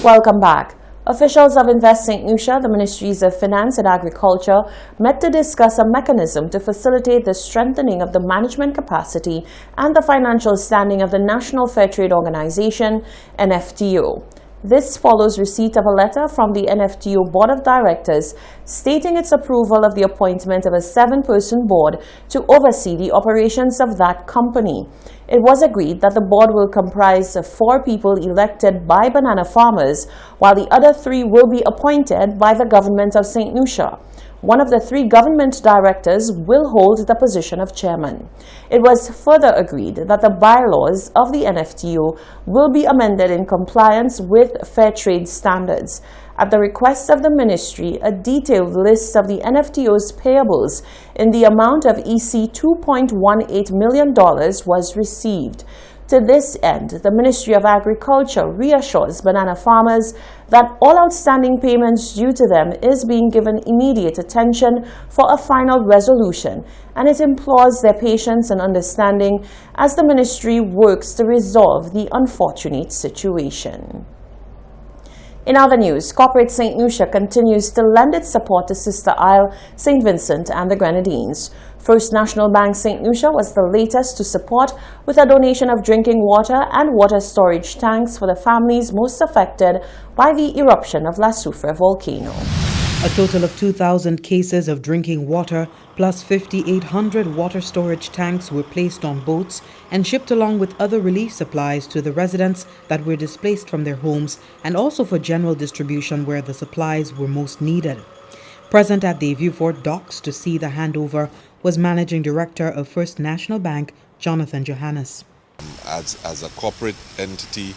Welcome back. Officials of Invest St. Lucia, the Ministries of Finance and Agriculture, met to discuss a mechanism to facilitate the strengthening of the management capacity and the financial standing of the National Fair Trade Organization, NFTO. This follows receipt of a letter from the NFTO Board of Directors stating its approval of the appointment of a 7-person board to oversee the operations of that company. It was agreed that the board will comprise of 4 people elected by banana farmers, while the other 3 will be appointed by the government of St. Lucia. One of the 3 government directors will hold the position of chairman. It was further agreed that the bylaws of the NFTO will be amended in compliance with fair trade standards. At the request of the ministry, a detailed list of the NFTO's payables in the amount of EC $2.18 million was received. To this end, the Ministry of Agriculture reassures banana farmers that all outstanding payments due to them is being given immediate attention for a final resolution, and it implores their patience and understanding as the ministry works to resolve the unfortunate situation. In other news, Corporate St. Lucia continues to lend its support to Sister Isle, St. Vincent and the Grenadines. First National Bank St. Lucia was the latest to support with a donation of drinking water and water storage tanks for the families most affected by the eruption of La Soufre volcano. A total of 2,000 cases of drinking water plus 5,800 water storage tanks were placed on boats and shipped along with other relief supplies to the residents that were displaced from their homes and also for general distribution where the supplies were most needed. Present at the Vieux-Fort docks to see the handover was Managing Director of First National Bank, Jonathan Johannes. As a corporate entity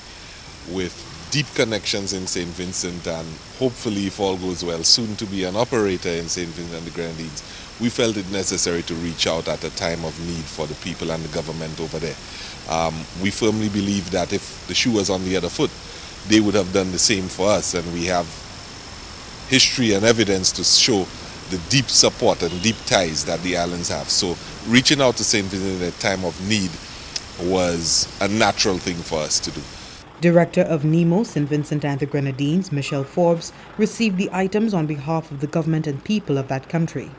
with deep connections in St. Vincent and hopefully, if all goes well, soon to be an operator in St. Vincent and the Grenadines, we felt it necessary to reach out at a time of need for the people and the government over there. We firmly believe that if the shoe was on the other foot, they would have done the same for us, and we have history and evidence to show the deep support and deep ties that the islands have. So reaching out to St. Vincent at a time of need was a natural thing for us to do. Director of NEMO, St. Vincent and the Grenadines, Michelle Forbes, received the items on behalf of the government and people of that country.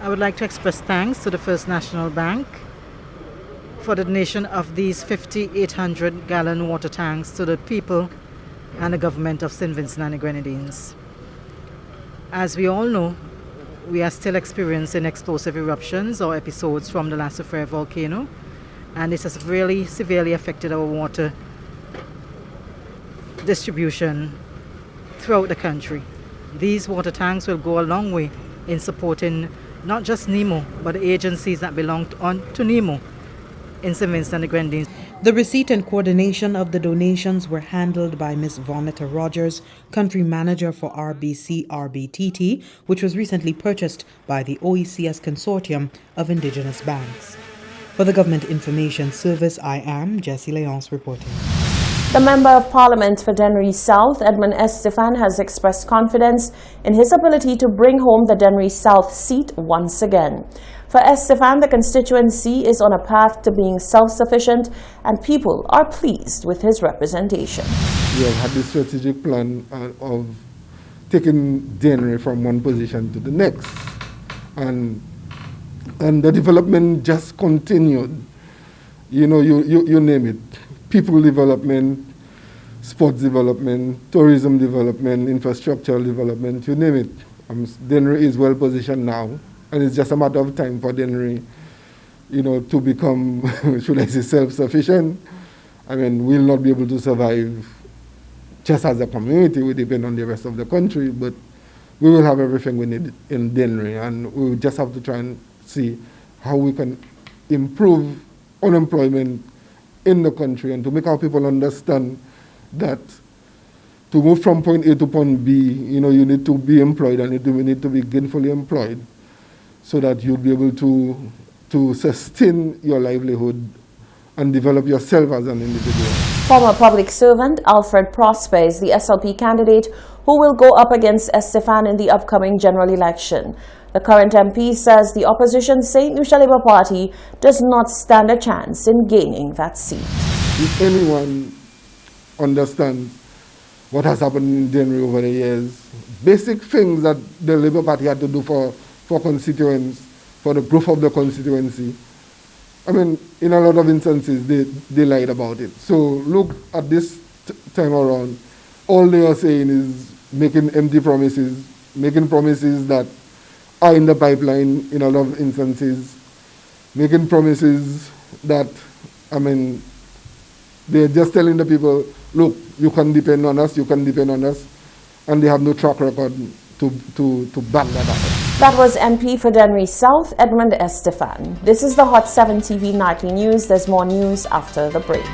I would like to express thanks to the First National Bank for the donation of these 5,800-gallon water tanks to the people and the government of St. Vincent and the Grenadines. As we all know, we are still experiencing explosive eruptions or episodes from the La Soufre volcano, and this has really severely affected our water distribution throughout the country. These water tanks will go a long way in supporting not just NEMO, but the agencies that belong to NEMO in St. Vincent and the Grenadines. The receipt and coordination of the donations were handled by Ms. Vonetta Rogers, Country Manager for RBC RBTT, which was recently purchased by the OECS Consortium of Indigenous Banks. For the Government Information Service, I am Jessie Leonce reporting. The Member of Parliament for Dennery South, Edmund Estefan, has expressed confidence in his ability to bring home the Dennery South seat once again. For Estefan, the constituency is on a path to being self-sufficient and people are pleased with his representation. We have had the strategic plan of taking Dennery from one position to the next. And the development just continued. You know, you name it. People development, sports development, tourism development, infrastructural development, you name it. Dennery is well positioned now, and it's just a matter of time for Dennery, to become, should I say, self-sufficient. I mean, we'll not be able to survive just as a community. We depend on the rest of the country, but we will have everything we need in Dennery, and we will just have to try and see how we can improve unemployment in the country and to make our people understand that to move from point A to point B, you need to be employed and you need to be gainfully employed so that you'll be able to sustain your livelihood and develop yourself as an individual. Former public servant Alfred Prosper is the SLP candidate who will go up against Estefan in the upcoming general election. The current MP says the opposition St. Lucia Labour Party does not stand a chance in gaining that seat. If anyone understands what has happened in Dennery over the years, basic things that the Labour Party had to do for constituents, for the growth of the constituency. I mean, in a lot of instances, they lied about it. So look at this time around, all they are saying is making empty promises, making promises that are in the pipeline in a lot of instances, making promises that, I mean, they're just telling the people, look, you can depend on us, you can depend on us, and they have no track record to back that up. That was MP for Dennery South, Edmund Estefan. This is the Hot 7 TV Nightly News. There's more news after the break.